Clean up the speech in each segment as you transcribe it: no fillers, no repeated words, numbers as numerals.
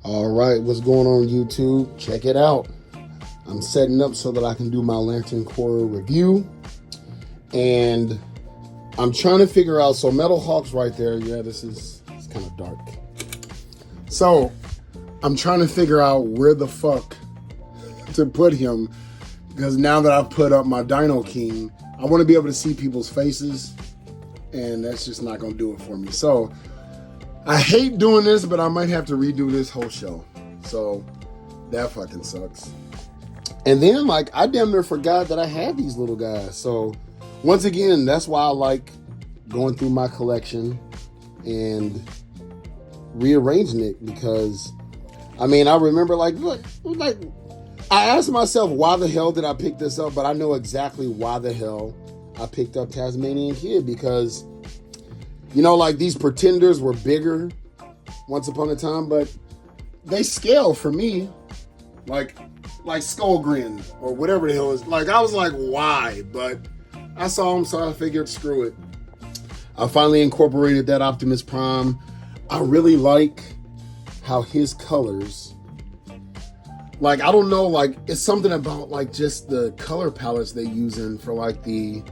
All right, what's going on YouTube? Check it out. I'm setting up so that I can do my Lantern Corps review. And I'm trying to figure out, so Metal Hawk's right there. Yeah, it's kind of dark. So I'm trying to figure out where the fuck to put him. Because now that I've put up my Dino King, I want to be able to see people's faces. And that's just not going to do it for me. So I hate doing this, but I might have to redo this whole show. So that fucking sucks. And then, like, I damn near forgot that I had these little guys. So once again, that's why I like going through my collection and rearranging it. Because, I mean, I remember, like, I asked myself, why the hell did I pick this up? But I know exactly why the hell I picked up Tasmanian Kid. Because, you know, like, these Pretenders were bigger once upon a time, but they scale for me like Skullgrin or whatever the hell is. Like, I was like, why? But I saw him, so I figured, screw it. I finally incorporated that Optimus Prime. I really like how his colors, like, I don't know, like, it's something about, like, just the color palettes they use in for, like, the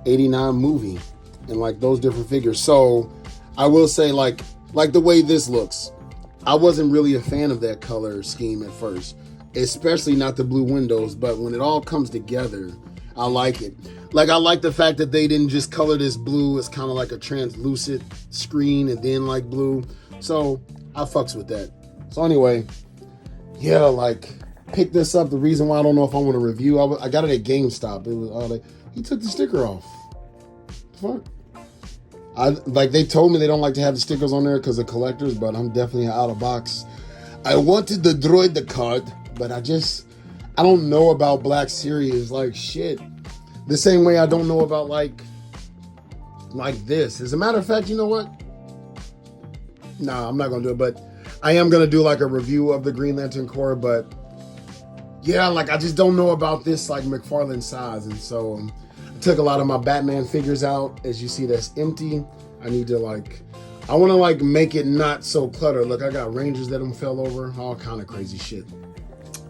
89 movie. And like those different figures. So I will say, like the way this looks, I wasn't really a fan of that color scheme at first, especially not the blue windows. But when it all comes together, I like it. Like, I like the fact that they didn't just color this blue. It's kind of like a translucent screen and then like blue. So I fucks with that. So anyway, yeah, like, pick this up. The reason why I don't know if I want to review, I got it at GameStop. It was like, he took the sticker off. Fuck. They told me they don't like to have the stickers on there because of collectors, but I'm definitely out of box. I wanted the Droid the card, but I don't know about Black Series. Like, shit. The same way I don't know about like this. As a matter of fact, you know what? Nah, I'm not gonna do it, but I am gonna do like a review of the Green Lantern Corps. But yeah, like, I just don't know about this like McFarlane size, and so took a lot of my Batman figures out. As you see, that's empty. I need to I want to make it not so cluttered. Look, I got Rangers that fell over, all kind of crazy shit.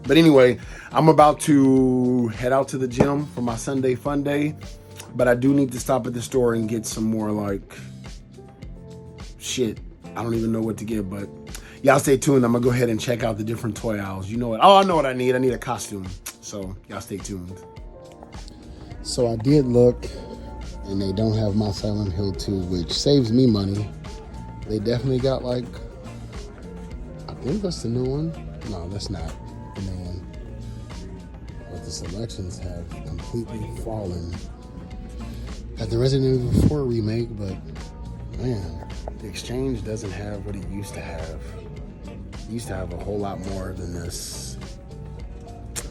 But anyway, I'm about to head out to the gym for my Sunday Funday, but I do need to stop at the store and get some more shit. I don't even know what to get, but y'all stay tuned. I'm gonna go ahead and check out the different toy aisles. You know what? Oh, I know what I need. I need a costume. So y'all stay tuned. So I did look, and they don't have my Silent Hill 2, which saves me money. They definitely got I think that's the new one. No, that's not the new one. But the selections have completely fallen at the Resident Evil 4 remake, but man, the exchange doesn't have what it used to have. It used to have a whole lot more than this.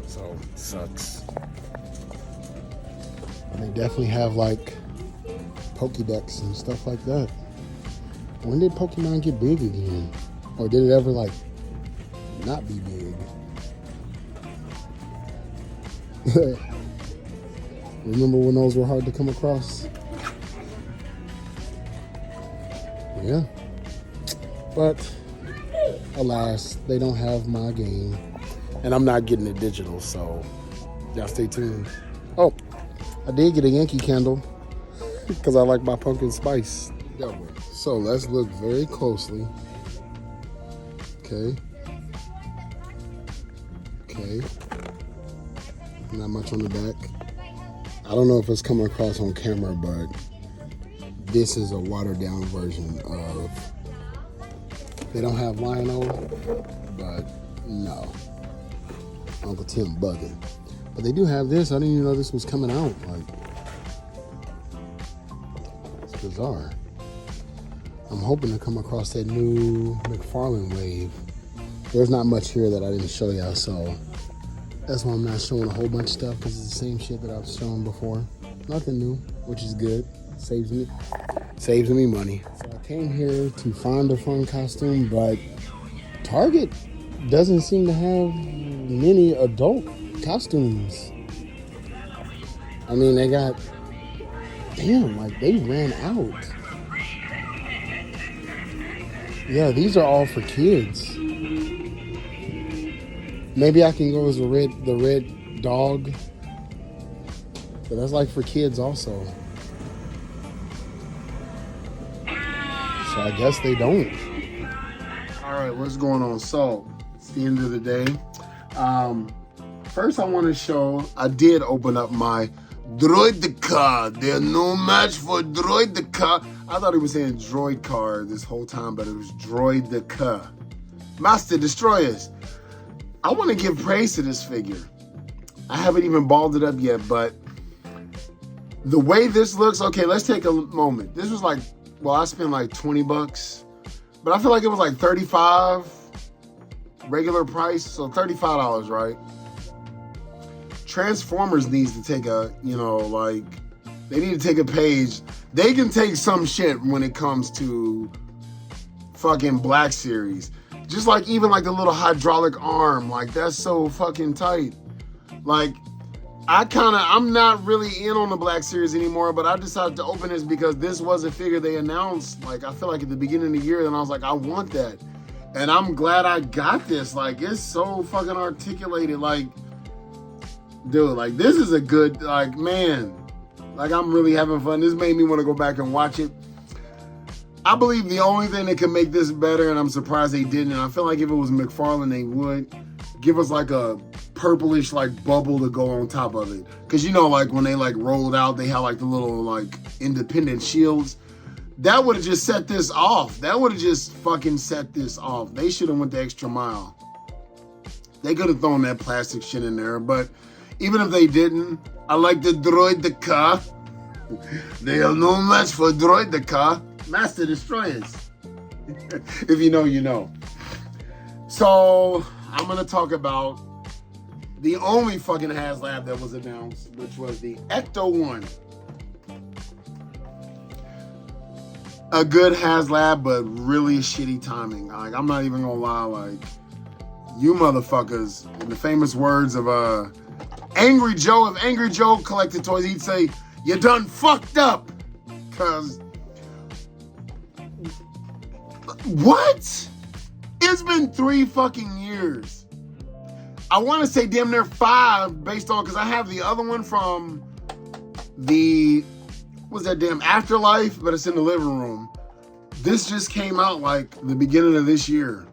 So it sucks. They definitely have Pokédex and stuff like that. When did Pokemon get big again? Or did it ever not be big? Remember when those were hard to come across? Yeah. But alas, they don't have my game. And I'm not getting it digital, so y'all stay tuned. Oh, I did get a Yankee candle because I like my pumpkin spice. So let's look very closely. Okay. Not much on the back. I don't know if it's coming across on camera, but this is a watered down version of. They don't have Lion-O, but no. Uncle Tim bugging. But they do have this. I didn't even know this was coming out. It's bizarre. I'm hoping to come across that new McFarlane wave. There's not much here that I didn't show y'all, so that's why I'm not showing a whole bunch of stuff, because it's the same shit that I've shown before. Nothing new, which is good. Saves me money. So I came here to find a fun costume, but Target doesn't seem to have many adult costumes. I mean, they got, damn, they ran out. Yeah, these are all for kids. Maybe I can go as the red dog. But that's like for kids also. So I guess they don't. All right, what's going on? So it's the end of the day. First I want to show, I did open up my Droid car. They're no match for Droid car. I thought he was saying Droid car this whole time, but it was Droid car. Master Destroyers. I want to give praise to this figure. I haven't even balled it up yet, but the way this looks, okay, let's take a moment. This was like, well, I spent like 20 bucks, but I feel like it was like 35 regular price, so $35, right? Transformers needs to take a, you know, like, they need to take a page. They can take some shit when it comes to fucking Black Series. Just like even like the little hydraulic arm, like that's so fucking tight. Like, I'm not really in on the Black Series anymore, but I decided to open this because this was a figure they announced, like, I feel like at the beginning of the year, and I was like, I want that. And I'm glad I got this. Like, it's so fucking articulated. Like, dude, like, this is a good, like, man, like, I'm really having fun. This made me want to go back and watch it. I believe the only thing that can make this better, and I'm surprised they didn't, and I feel like if it was McFarlane, they would give us like a purplish like bubble to go on top of it. Cause you know, like when they like rolled out, they had like the little like independent shields. That would have just set this off. That would have just fucking set this off. They should have went the extra mile. They could have thrown that plastic shit in there, but even if they didn't, I like the Droid the car. They are no match for Droid the car. Master Destroyers. If you know, you know. So I'm gonna talk about the only fucking HasLab that was announced, which was the Ecto-1. A good HasLab, but really shitty timing. Like, I'm not even gonna lie, like, you motherfuckers, in the famous words of Angry Joe, if Angry Joe collected toys, he'd say, you done fucked up. Cause what? It's been 3 fucking years. I want to say damn near 5 based on, because I have the other one from the, what's that damn Afterlife, but it's in the living room. This just came out like the beginning of this year.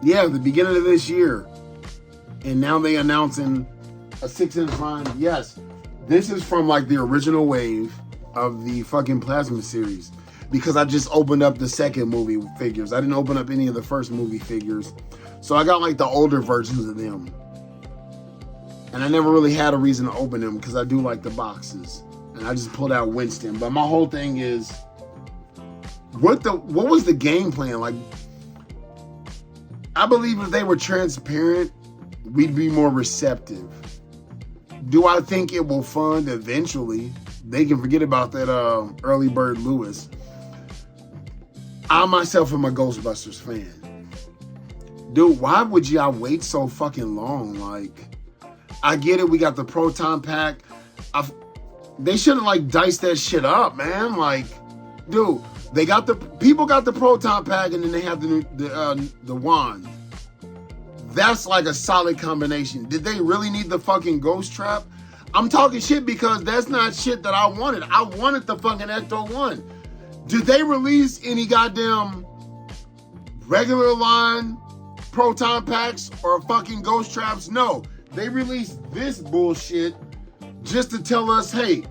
Yeah, the beginning of this year. And now they announcing a 6-inch line. Yes, this is from like the original wave of the fucking Plasma series. Because I just opened up the second movie figures. I didn't open up any of the first movie figures. So I got like the older versions of them. And I never really had a reason to open them because I do like the boxes. And I just pulled out Winston. But my whole thing is, what was the game plan? Like, I believe if they were transparent, we'd be more receptive. Do I think it will fund eventually? They can forget about that early bird Lewis. I myself am a Ghostbusters fan. Dude, why would y'all wait so fucking long? Like, I get it, we got the proton pack. They shouldn't like dice that shit up, man. Like, dude, people got the proton pack and then they have the wand. That's like a solid combination. Did they really need the fucking ghost trap? I'm talking shit because that's not shit that I wanted. I wanted the fucking Ecto-1. Did they release any goddamn regular line proton packs or fucking ghost traps? No. They released this bullshit just to tell us, hey,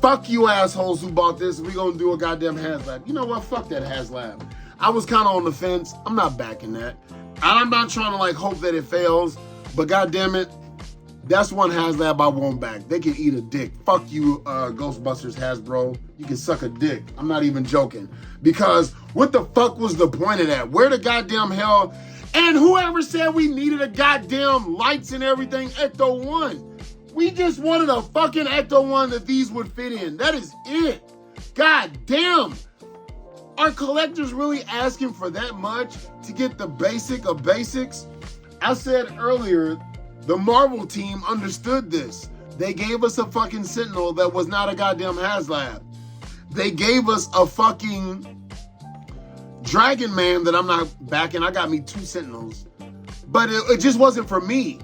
fuck you assholes who bought this. We gonna do a goddamn HasLab. You know what? Fuck that HasLab. I was kind of on the fence. I'm not backing that. I'm not trying to like hope that it fails, but goddamn it, that's one HasLab I won't back. They can eat a dick. Fuck you, Ghostbusters Hasbro. You can suck a dick. I'm not even joking. Because what the fuck was the point of that? Where the goddamn hell? And whoever said we needed a goddamn lights and everything, Ecto-1. We just wanted a fucking Ecto-1 that these would fit in. That is it. God damn. Are collectors really asking for that much to get the basic of basics? I said earlier, the Marvel team understood this. They gave us a fucking Sentinel that was not a goddamn HasLab. They gave us a fucking Dragon Man that I'm not backing. I got me 2 Sentinels. But it just wasn't for me.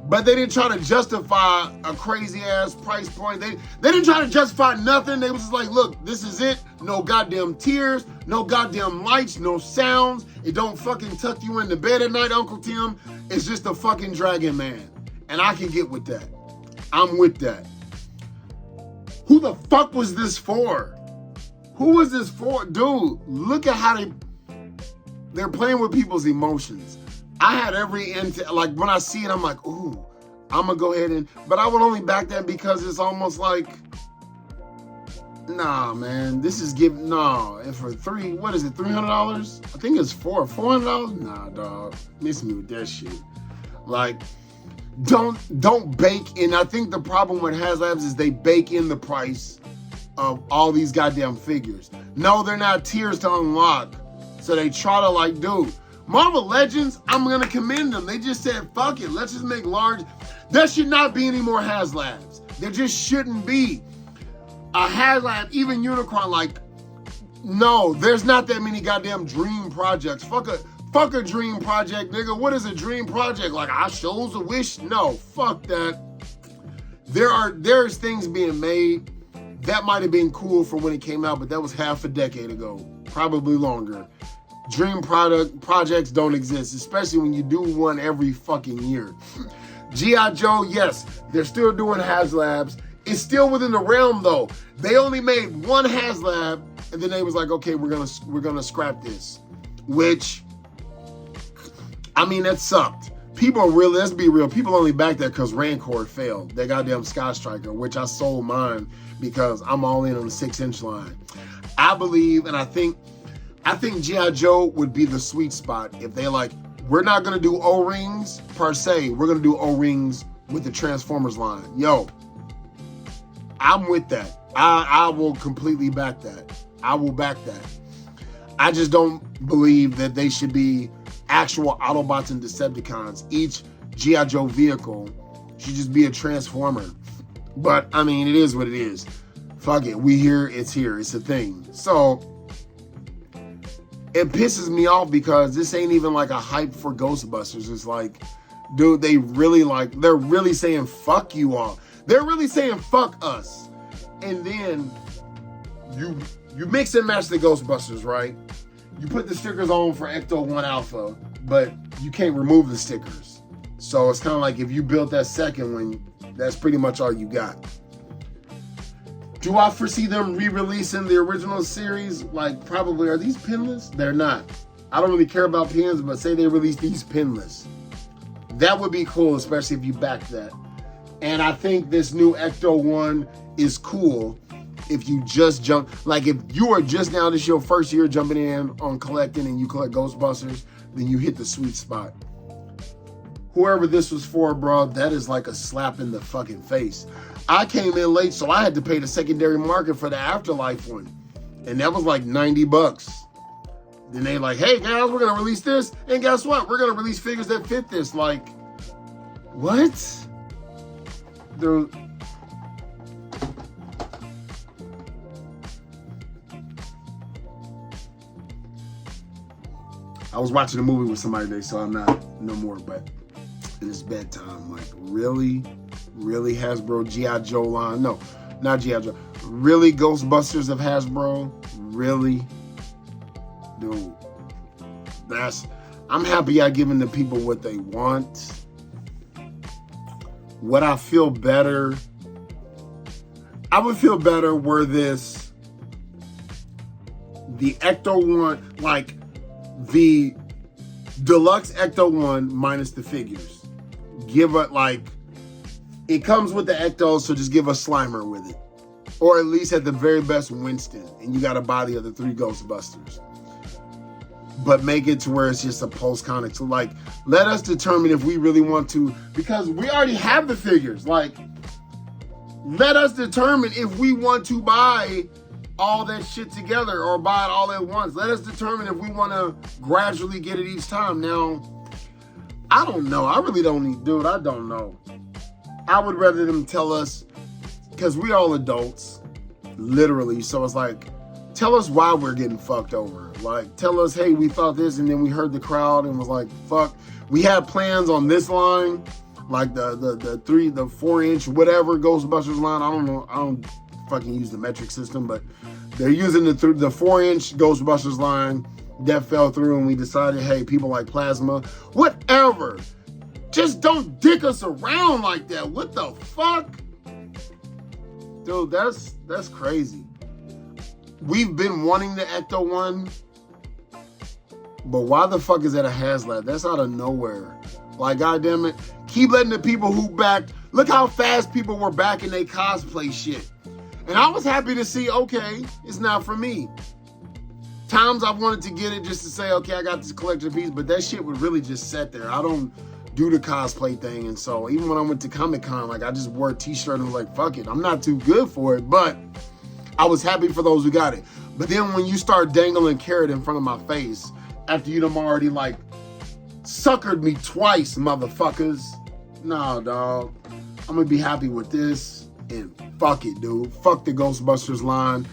But they didn't try to justify a crazy ass price point. They didn't try to justify nothing. They was just like, look, this is it. No goddamn tears, no goddamn lights, no sounds. It don't fucking tuck you into bed at night, Uncle Tim. It's just a fucking Dragon Man. And I can get with that. I'm with that. Who the fuck was this for? Who was this for? Dude, look at how they're playing with people's emotions. I had every like when I see it, I'm like, ooh, I'm gonna go ahead but I would only back that because it's almost like, nah, man, this is and for what is it, $300? I think it's $400? Nah, dog, miss me with that shit. Like, don't bake in. I think the problem with HasLabs is they bake in the price of all these goddamn figures. No, they're not tiers to unlock. So they try to like, dude, Marvel Legends, I'm gonna commend them. They just said, fuck it, let's just make large. There should not be any more HasLabs. There just shouldn't be a HasLab, even Unicron. Like, no, there's not that many goddamn dream projects. Fuck a dream project, nigga. What is a dream project? Like, I shows a wish? No, fuck that. There's things being made that might have been cool for when it came out, but that was half a decade ago, probably longer. Dream projects don't exist, especially when you do one every fucking year. G.I. Joe, yes, they're still doing HasLabs. It's still within the realm though. They only made one HasLab, and then they was like, okay, we're gonna scrap this. Which, I mean, that sucked. People are really, let's be real, people only back that because Rancor failed. That goddamn Sky Striker, which I sold mine because I'm all in on the 6-inch line. I believe, and I think G.I. Joe would be the sweet spot if they like, we're not gonna do O-rings per se, we're gonna do O-rings with the Transformers line. Yo, I'm with that. I will completely back that. I will back that. I just don't believe that they should be actual Autobots and Decepticons. Each G.I. Joe vehicle should just be a Transformer. But, I mean, it is what it is. Fuck it. We here, it's a thing. So, it pisses me off because this ain't even like a hype for Ghostbusters. It's like, dude, they're really saying fuck you all. They're really saying fuck us. And then you mix and match the Ghostbusters, right? You put the stickers on for Ecto-1 Alpha, but you can't remove the stickers. So it's kind of like if you built that second one, that's pretty much all you got. Do I foresee them re-releasing the original series? Like, probably. Are these pinless? They're not. I don't really care about pins, but say they release these pinless. That would be cool, especially if you back that. And I think this new Ecto-1 is cool if you just jump. Like, if you are just now, this is your first year jumping in on collecting and you collect Ghostbusters, then you hit the sweet spot. Whoever this was for, bro, that is like a slap in the fucking face. I came in late, so I had to pay the secondary market for the Afterlife one. And that was like $90. Then they like, hey guys, we're gonna release this. And guess what? We're gonna release figures that fit this. Like, what? I was watching a movie with somebody today, so I'm not no more, but it's bedtime. Like, really Hasbro G.I. Joe line? No, not G.I. Joe. Really Ghostbusters of Hasbro? Really? Dude, I'm happy I'm giving the people what they want. Would I feel better? I would feel better were the Ecto-1, like the deluxe Ecto-1 minus the figures. Give it like, it comes with the Ecto, so just give a Slimer with it. Or at least at the very best Winston, and you gotta buy the other 3 Ghostbusters. But make it to where it's just a post-comic. So like, let us determine if we really want to, because we already have the figures. Like, let us determine if we want to buy all that shit together or buy it all at once. Let us determine if we want to gradually get it each time. Now, I don't know. I really don't need, dude, I don't know. I would rather them tell us, because we all adults, literally. So it's like, tell us why we're getting fucked over. Like, tell us, hey, we thought this, and then we heard the crowd and was like, fuck. We had plans on this line, like the 4-inch, whatever Ghostbusters line. I don't know. I don't fucking use the metric system, but they're using the 4-inch Ghostbusters line that fell through, and we decided, hey, people like plasma, whatever. Just don't dick us around like that. What the fuck? Dude, that's crazy. We've been wanting the Ecto one, but why the fuck is that a HasLab? That's out of nowhere. Like, goddamn it, keep letting the people who backed. Look how fast people were backing their cosplay shit, and I was happy to see. Okay, it's not for me. Times I've wanted to get it just to say, okay, I got this collector piece, but that shit would really just sit there. I don't do the cosplay thing, and so even when I went to Comic-Con, like, I just wore a t-shirt and was like, fuck it, I'm not too good for it, but I was happy for those who got it. But then when you start dangling carrot in front of my face after you done already like suckered me twice, motherfuckers, nah, dog, I'm gonna be happy with this, and fuck it, dude. Fuck the Ghostbusters line.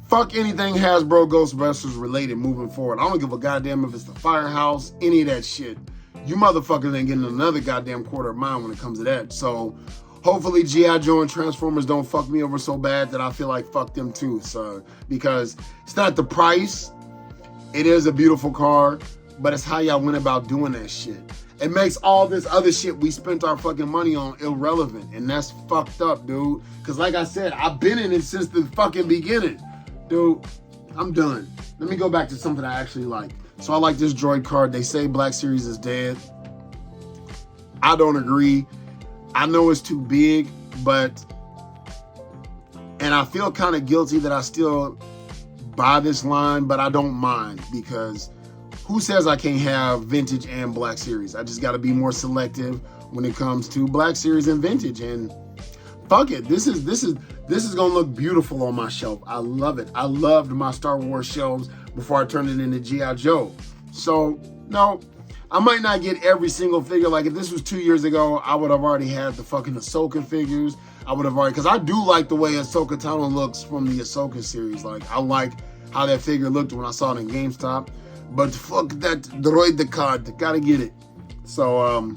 Fuck anything Hasbro Ghostbusters related moving forward. I don't give a goddamn if it's the Firehouse, any of that shit. You motherfuckers ain't getting another goddamn quarter of mine when it comes to that. So hopefully G.I. Joe and Transformers don't fuck me over so bad that I feel like fuck them too. So, because it's not the price. It is a beautiful car, but it's how y'all went about doing that shit. It makes all this other shit we spent our fucking money on irrelevant. And that's fucked up, dude. Because like I said, I've been in it since the fucking beginning. Dude, I'm done. Let me go back to something I actually like. So I like this Droid card. They say Black Series is dead. I don't agree. I know it's too big, but, and I feel kind of guilty that I still buy this line, but I don't mind, because who says I can't have vintage and Black Series? I just got to be more selective when it comes to Black Series and vintage, and fuck it. This is gonna look beautiful on my shelf. I love it. I loved my Star Wars shelves before I turned it into G.I. Joe. So, no, I might not get every single figure. Like, if this was 2 years ago, I would have already had the fucking Ahsoka figures. I would have already, because I do like the way Ahsoka Tano looks from the Ahsoka series. Like, I like how that figure looked when I saw it in GameStop. But fuck that Droid the card. Gotta get it. So,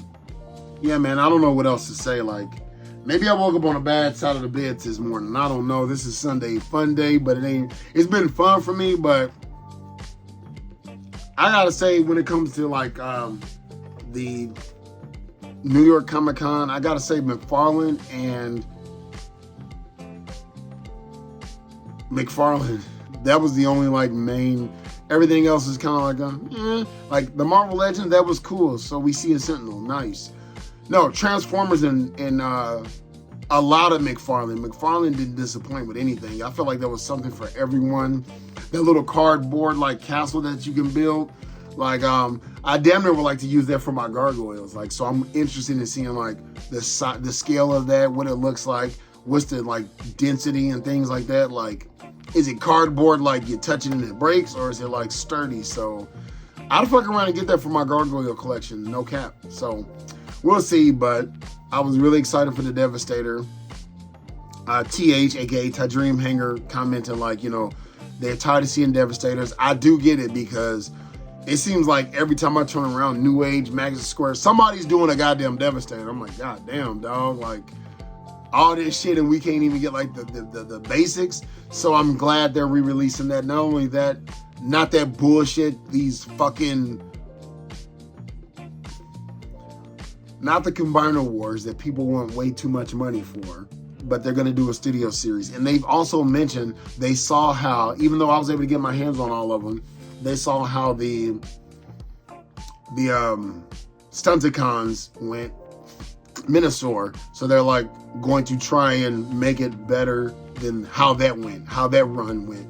yeah, man, I don't know what else to say. Like, maybe I woke up on a bad side of the bed this morning. I don't know. This is Sunday Funday, but it's been fun for me, but I gotta say, when it comes to like the New York Comic Con, I gotta say McFarlane and McFarlane, that was the only like main. Everything else is kind of like like the Marvel Legend, that was cool. So we see a Sentinel, nice. No, Transformers and a lot of McFarlane. McFarlane didn't disappoint with anything. I felt like there was something for everyone. That little cardboard like castle that you can build. Like, I damn near would like to use that for my gargoyles. Like, so I'm interested in seeing like the scale of that, what it looks like, what's the like density and things like that. Like, is it cardboard like you touch it and it breaks, or is it like sturdy? So I'd fuck around and get that for my gargoyle collection, no cap. So we'll see, but I was really excited for the Devastator. TH, aka Tadream Hanger, commented like, you know, they're tired of seeing Devastators. I do get it, because it seems like every time I turn around, New Age, Magazine Square, somebody's doing a goddamn Devastator. I'm like, god damn, dog, like all this shit, and we can't even get like the basics. So I'm glad they're re-releasing that. Not only that, not that bullshit, these fucking, not the Combiner Wars that people want way too much money for, but they're going to do a studio series. And they've also mentioned they saw how, even though I was able to get my hands on all of them, they saw how the Stunticons went, Minosaur. So they're like going to try and make it better than how that went, how that run went.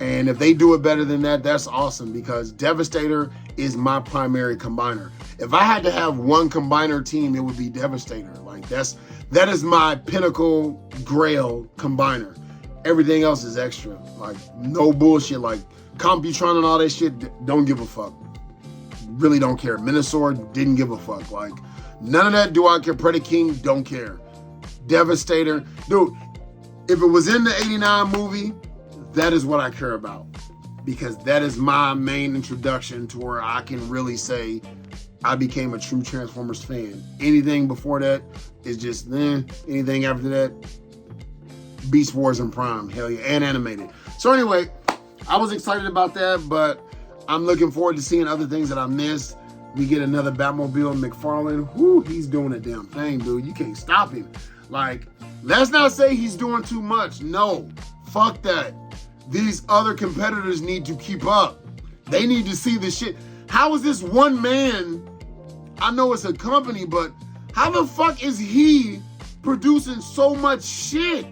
And if they do it better than that, that's awesome, because Devastator is my primary combiner. If I had to have one combiner team, it would be Devastator. Like, that is my pinnacle grail combiner. Everything else is extra. Like, no bullshit. Like, Computron and all that shit, don't give a fuck. Really don't care. Minosaur, didn't give a fuck. Like, none of that do I care. Predaking, don't care. Devastator, dude, if it was in the 89 movie, that is what I care about. Because that is my main introduction to where I can really say I became a true Transformers fan. Anything before that is just anything after that, Beast Wars and Prime, hell yeah, and animated. So anyway, I was excited about that, but I'm looking forward to seeing other things that I missed. We get another Batmobile, McFarlane. Whoo, he's doing a damn thing, dude. You can't stop him. Like, let's not say he's doing too much. No, fuck that. These other competitors need to keep up. They need to see this shit. How is this one man, I know it's a company, but how the fuck is he producing so much shit?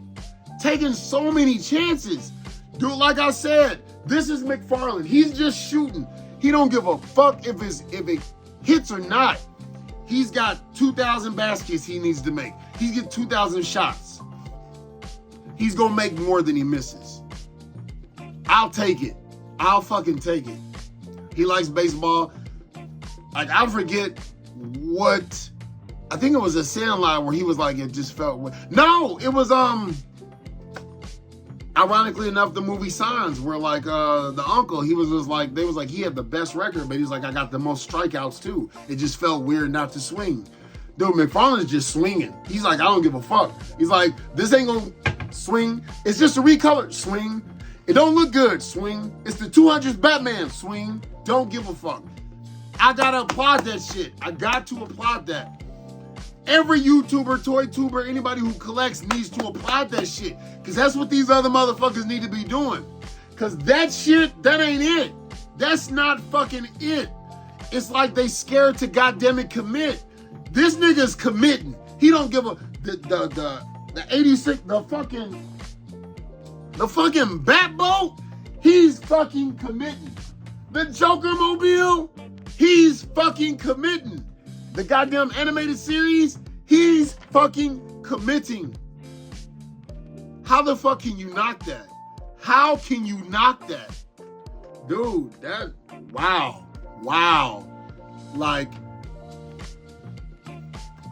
Taking so many chances? Dude, like I said, this is McFarlane. He's just shooting. He don't give a fuck if it hits or not. He's got 2,000 baskets he needs to make. He's get 2,000 shots. He's gonna make more than he misses. I'll take it. I'll fucking take it. He likes baseball. Like, I forget what, I think it was a Sandlot where he was like, it just felt, no, it was, ironically enough, the movie Signs, where like the uncle, he was just like, they was like, he had the best record, but he was like, I got the most strikeouts too. It just felt weird not to swing. Dude, McFarlane's just swinging. He's like, I don't give a fuck. He's like, this ain't gonna swing. It's just a recolor, swing. It don't look good, swing. It's the 200th Batman, swing. Don't give a fuck. I gotta applaud that shit. I got to applaud that. Every YouTuber, toy tuber, anybody who collects needs to applaud that shit. Because that's what these other motherfuckers need to be doing. Because that shit, that ain't it. That's not fucking it. It's like they scared to goddamn it commit. This nigga's committing. He don't give a, the 86, the fucking Batboat, he's fucking committing. The Joker Mobile, he's fucking committing. The goddamn animated series, he's fucking committing. How the fuck can you knock that? How can you knock that? Dude, that, wow. Like,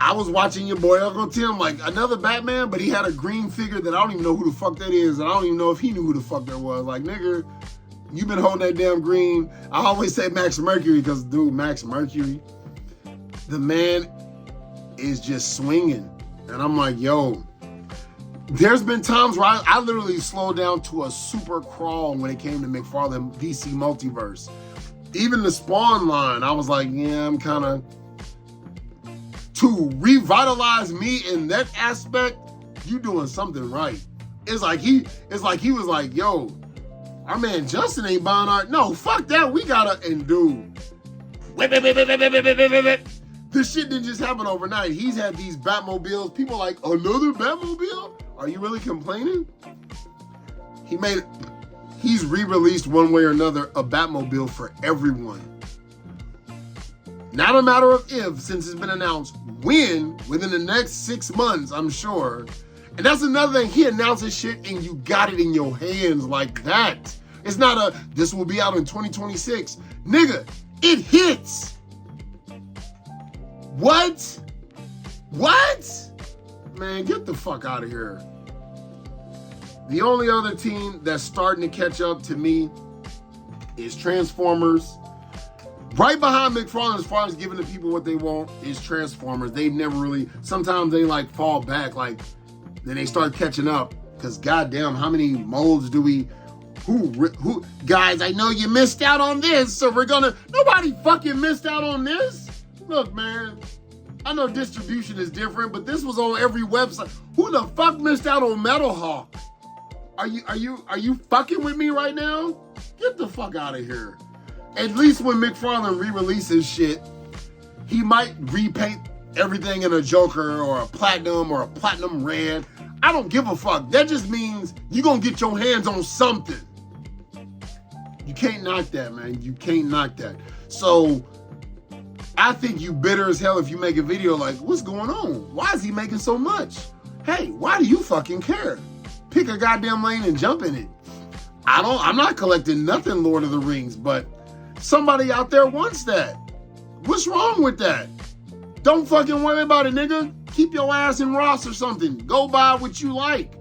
I was watching your boy Uncle Tim, like, another Batman, but he had a green figure that I don't even know who the fuck that is, and I don't even know if he knew who the fuck that was. Like, nigga, you been holding that damn green. I always say Max Mercury, because, dude, Max Mercury, the man is just swinging. And I'm like, yo, there's been times where I literally slowed down to a super crawl when it came to McFarlane DC Multiverse. Even the Spawn line, I was like, yeah, I'm kind of, to revitalize me in that aspect, you doing something right. It's like he was like, yo, our man Justin ain't buying art. No, fuck that. We gotta, and dude, this shit didn't just happen overnight. He's had these Batmobiles. People are like, another Batmobile? Are you really complaining? He's re-released one way or another a Batmobile for everyone. Not a matter of if, since it's been announced, when, within the next 6 months, I'm sure. And that's another thing, he announces shit and you got it in your hands like that. It's not this will be out in 2026. Nigga, it hits. What? Man, get the fuck out of here. The only other team that's starting to catch up to me is Transformers. Right behind McFarlane, as far as giving the people what they want, is Transformers. They've never really, sometimes they like fall back, like, then they start catching up. Because goddamn, how many molds do we, who, guys, I know you missed out on this, so nobody fucking missed out on this. Look, man, I know distribution is different, but this was on every website. Who the fuck missed out on Metal Hawk? Are you fucking with me right now? Get the fuck out of here. At least when McFarlane re-releases shit, he might repaint everything in a Joker or a platinum red. I don't give a fuck. That just means you gonna get your hands on something. You can't knock that, man. You can't knock that. So I think you bitter as hell if you make a video like, what's going on? Why is he making so much? Hey, why do you fucking care? Pick a goddamn lane and jump in it. I'm not collecting nothing Lord of the Rings, but somebody out there wants that. What's wrong with that? Don't fucking worry about it, nigga. Keep your ass in Ross or something. Go buy what you like.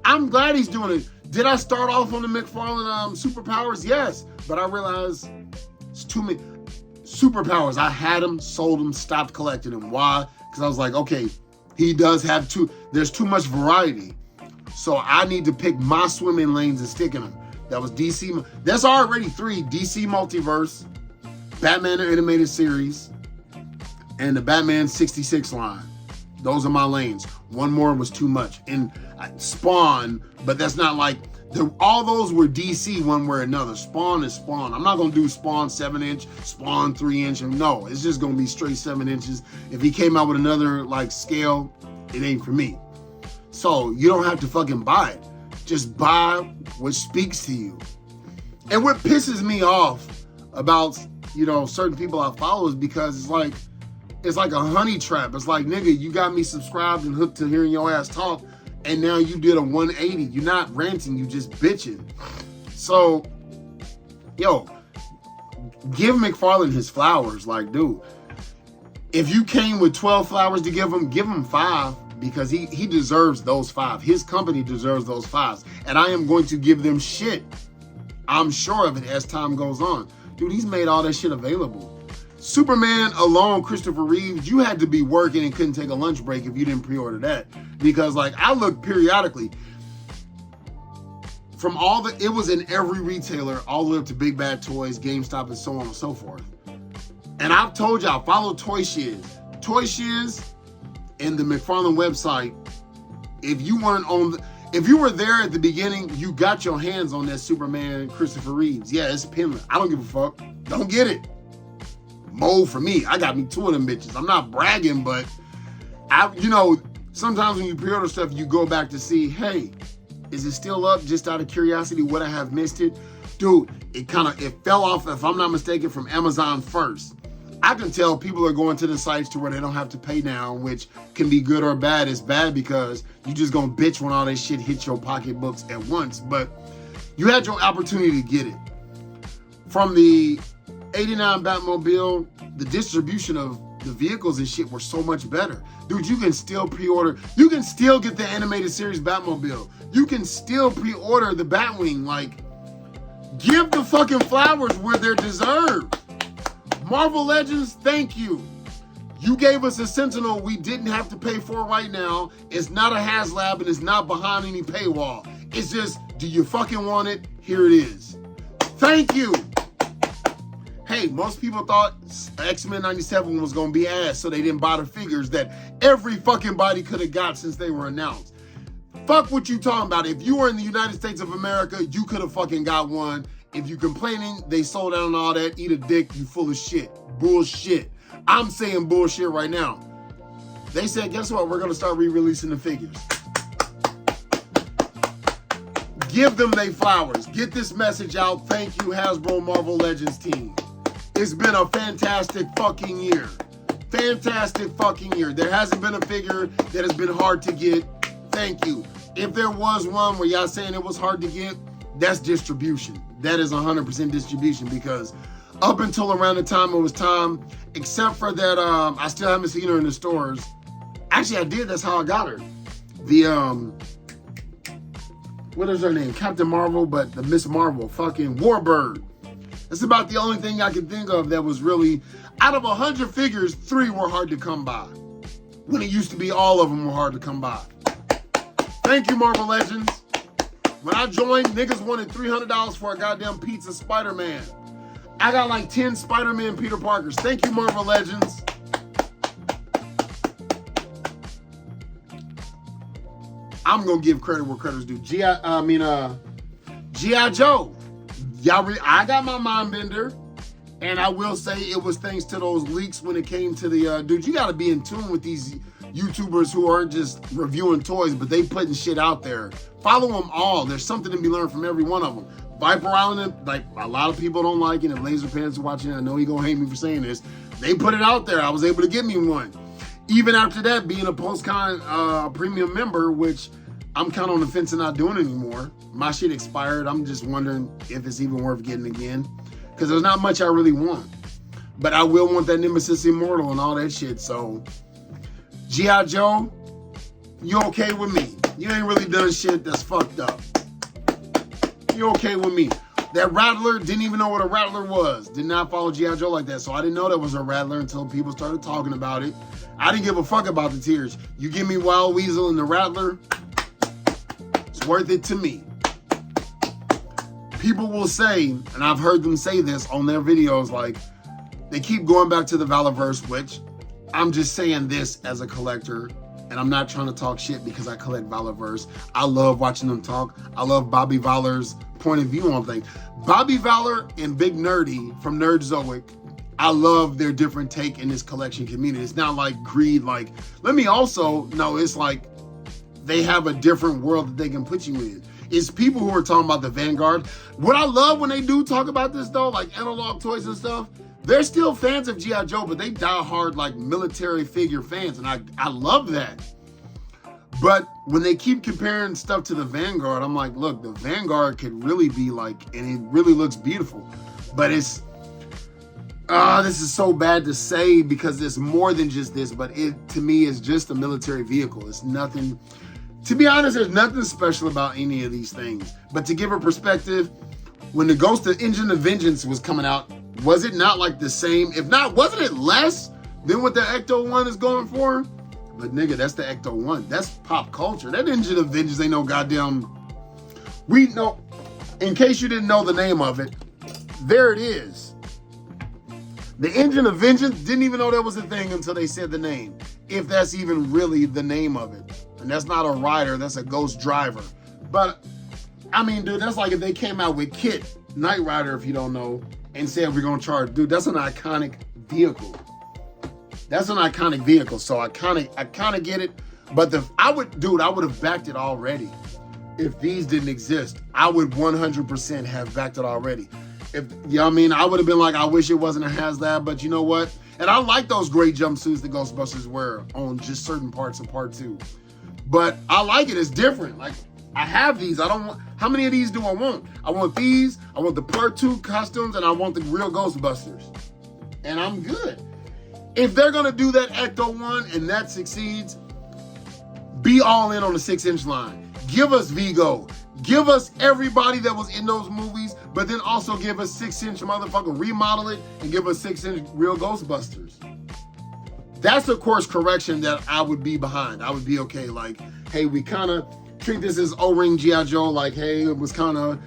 I'm glad he's doing it. Did I start off on the McFarlane superpowers? Yes, but I realized it's too many superpowers. I had them, sold them, stopped collecting them. Why? Because I was like, okay, he does have there's too much variety. So I need to pick my swimming lanes and stick in them. That was DC. That's already 3. DC Multiverse, Batman Animated Series, and the Batman 66 line. Those are my lanes. One more was too much. And Spawn, but that's not like, all those were DC one way or another. Spawn is Spawn. I'm not going to do Spawn 7-inch, Spawn 3-inch. No, it's just going to be straight 7 inches. If he came out with another like scale, it ain't for me. So you don't have to fucking buy it. Just buy what speaks to you. And what pisses me off about, certain people I follow is because it's like a honey trap. It's like, nigga, you got me subscribed and hooked to hearing your ass talk, and now you did a 180. You're not ranting, you just bitching. So, give McFarlane his flowers. Like, dude, if you came with 12 flowers to give him 5. Because he deserves those 5. His company deserves those 5s. And I am going to give them shit. I'm sure of it as time goes on. Dude, he's made all that shit available. Superman alone, Christopher Reeves, you had to be working and couldn't take a lunch break if you didn't pre-order that. Because I look periodically. From it was in every retailer, all the way up to Big Bad Toys, GameStop, and so on and so forth. And I've told y'all, follow Toy Shiz. Toy Shiz and the McFarlane website, if you were there at the beginning, you got your hands on that Superman Christopher Reeves. Yeah, it's pinless. I don't give a fuck. Don't get it. Mold for me. I got me 2 of them bitches. I'm not bragging, but sometimes when you pre-order stuff, you go back to see, hey, is it still up? Just out of curiosity, would I have missed it? Dude, it fell off, if I'm not mistaken, from Amazon first. I can tell people are going to the sites to where they don't have to pay now, which can be good or bad. It's bad because you just gonna bitch when all that shit hits your pocketbooks at once. But you had your opportunity to get it. From the 89 Batmobile, the distribution of the vehicles and shit were so much better. Dude, you can still pre-order. You can still get the animated series Batmobile. You can still pre-order the Batwing. Like, give the fucking flowers where they're deserved. Marvel Legends, thank you. You gave us a Sentinel we didn't have to pay for right now. It's not a HasLab and it's not behind any paywall. It's just, do you fucking want it? Here it is. Thank you. Hey, most people thought X-Men 97 was going to be ass, so they didn't buy the figures that every fucking body could have got since they were announced. Fuck what you talking about. If you were in the United States of America, you could have fucking got one. If you complaining they sold out and all that, eat a dick, you full of shit. Bullshit. I'm saying bullshit right now. They said, guess what? We're going to start re-releasing the figures. Give them their flowers. Get this message out. Thank you, Hasbro Marvel Legends team. It's been a fantastic fucking year. Fantastic fucking year. There hasn't been a figure that has been hard to get. Thank you. If there was one where y'all saying it was hard to get, that's distribution. That is 100% distribution, because up until around the time it was time, except for that, I still haven't seen her in the stores. Actually, I did. That's how I got her. The, what is her name? Captain Marvel, but the Miss Marvel, fucking Warbird. That's about the only thing I can think of that was really, out of 100 figures, 3 were hard to come by. When it used to be all of them were hard to come by. Thank you, Marvel Legends. When I joined, niggas wanted $300 for a goddamn pizza Spider-Man. I got like 10 Spider-Man Peter Parkers. Thank you, Marvel Legends. I'm gonna give credit where credit's due. G.I. Joe. I got my mind bender, and I will say it was thanks to those leaks when it came to the dude. You gotta be in tune with these YouTubers who aren't just reviewing toys, but they putting shit out there. Follow them all. There's something to be learned from every one of them. Viper Island, like a lot of people don't like it, and Laser Pants are watching it. I know he gonna hate me for saying this. They put it out there. I was able to get me one. Even after that, being a post-con premium member, which I'm kind of on the fence of not doing anymore. My shit expired. I'm just wondering if it's even worth getting again, because there's not much I really want. But I will want that Nemesis Immortal and all that shit. So, G.I. Joe, you okay with me? You ain't really done shit that's fucked up. You're okay with me. That Rattler, didn't even know what a Rattler was. Did not follow G.I. Joe like that. So I didn't know that was a Rattler until people started talking about it. I didn't give a fuck about the tears. You give me Wild Weasel and the Rattler, it's worth it to me. People will say, and I've heard them say this on their videos, like, they keep going back to the Valorverse, which I'm just saying this as a collector, and I'm not trying to talk shit because I collect Valorverse. I love watching them talk. I love Bobby Valor's point of view on things. Bobby Valor and Big Nerdy from Nerdzoic, I love their different take in this collection community. It's not like greed, like, let me also know, it's like they have a different world that they can put you in. It's people who are talking about the Vanguard. What I love when they do talk about this though, like Analog Toys and stuff, they're still fans of G.I. Joe, but they die hard like military figure fans, and I love that. But when they keep comparing stuff to the Vanguard, I'm like, look, the Vanguard could really be like, and it really looks beautiful. But it's, this is so bad to say because it's more than just this, but it, to me, is just a military vehicle. It's nothing, to be honest, there's nothing special about any of these things. But to give a perspective, when the Ghost of Engine of Vengeance was coming out, was it not like the same? If not, wasn't it less than what the Ecto-1 is going for? But nigga, that's the Ecto-1. That's pop culture. That Engine of Vengeance ain't no goddamn... We know, in case you didn't know the name of it, there it is. The Engine of Vengeance, didn't even know that was a thing until they said the name. If that's even really the name of it. And that's not a rider, that's a ghost driver. But, I mean, dude, that's like if they came out with Kit, Knight Rider, if you don't know, and said we're gonna charge. Dude, that's an iconic vehicle. That's an iconic vehicle, so I kind of get it. But I would have backed it already. If these didn't exist, I would 100% have backed it already. If, you know what I mean? I would have been like, I wish it wasn't a HasLab, but you know what? And I like those gray jumpsuits that Ghostbusters wear on just certain parts of part 2. But I like it, it's different. Like, I have these, I don't want, how many of these do I want? I want these, I want the part 2 costumes, and I want the real Ghostbusters. And I'm good. If they're gonna do that Ecto-1 and that succeeds, be all in on the 6-inch line. Give us Vigo. Give us everybody that was in those movies, but then also give us 6-inch motherfucker, remodel it, and give us 6-inch real Ghostbusters. That's a course correction that I would be behind. I would be okay, like, hey, we kind of treat this as O-ring G.I. Joe, like, hey, it was kind of,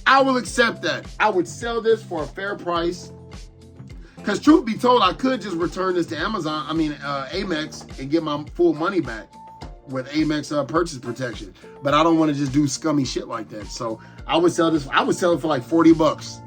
I will accept that. I would sell this for a fair price. Because truth be told, I could just return this to Amazon, Amex, and get my full money back with Amex purchase protection. But I don't want to just do scummy shit like that. So I would sell this, I would sell it for like 40 bucks.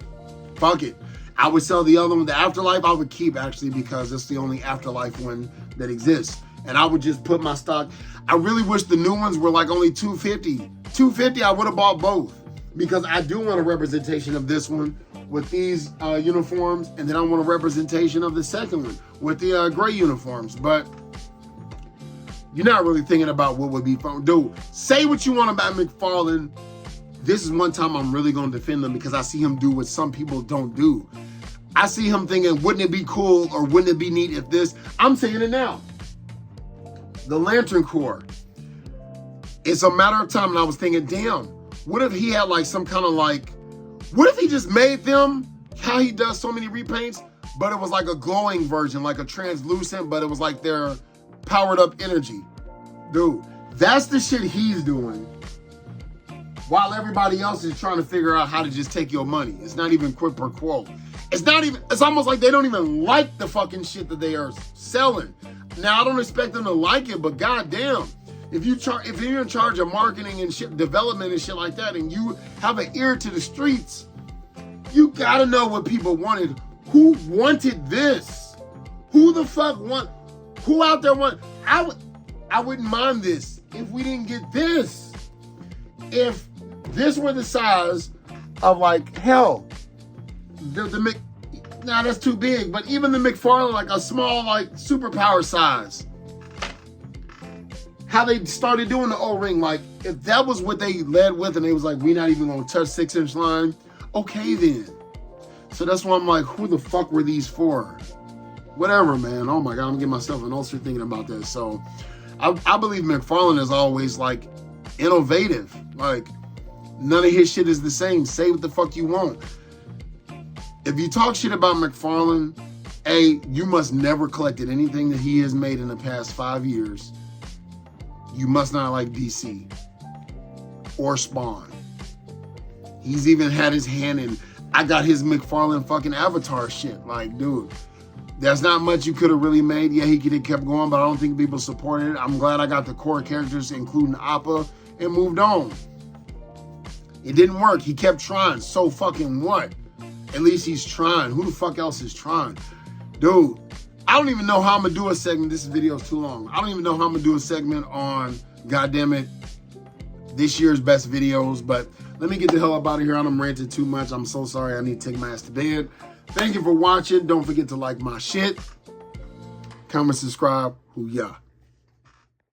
Fuck it. I would sell the other one, the Afterlife, I would keep actually because it's the only Afterlife one that exists. And I would just put my stock. I really wish the new ones were like only $250. $250, I would have bought both. Because I do want a representation of this one with these uniforms, and then I want a representation of the second one with the gray uniforms. But you're not really thinking about what would be fun. Dude, say what you want about McFarlane. This is one time I'm really going to defend him because I see him do what some people don't do. I see him thinking, wouldn't it be cool or wouldn't it be neat if this? I'm saying it now. The Lantern Corps. It's a matter of time, and I was thinking, damn, what if he had like some kind of like, what if he just made them how he does so many repaints, but it was like a glowing version, like a translucent, but it was like their powered up energy. Dude, that's the shit he's doing while everybody else is trying to figure out how to just take your money. It's not even quid pro quo. It's almost like they don't even like the fucking shit that they are selling. Now, I don't expect them to like it, but goddamn, if you're in charge of marketing and shit, development and shit like that, and you have an ear to the streets, you gotta know what people wanted. Who wanted this? Who the fuck who out there want? I wouldn't mind this if we didn't get this. If this were the size of like, hell, nah, that's too big, but even the McFarlane, like a small, like superpower size. How they started doing the O-ring, like if that was what they led with and they was like, we're not even gonna touch 6-inch line, okay then. So that's why I'm like, who the fuck were these for? Whatever, man. Oh my God, I'm getting myself an ulcer thinking about this. So I believe McFarlane is always like innovative. Like None of his shit is the same. Say what the fuck you want. If you talk shit about McFarlane, A, you must never collected anything that he has made in the past 5 years. You must not like DC or Spawn. He's even had his hand in, I got his McFarlane fucking Avatar shit. Like, dude, there's not much you could have really made. Yeah, he could have kept going, but I don't think people supported it. I'm glad I got the core characters, including Appa, and moved on. It didn't work. He kept trying. So fucking what? At least he's trying. Who the fuck else is trying? Dude, I don't even know how I'm going to do a segment. This video is too long. I don't even know how I'm going to do a segment on, goddammit, this year's best videos. But let me get the hell up out of here. I'm ranting too much. I'm so sorry. I need to take my ass to bed. Thank you for watching. Don't forget to like my shit. Comment, subscribe. Hoo-yah.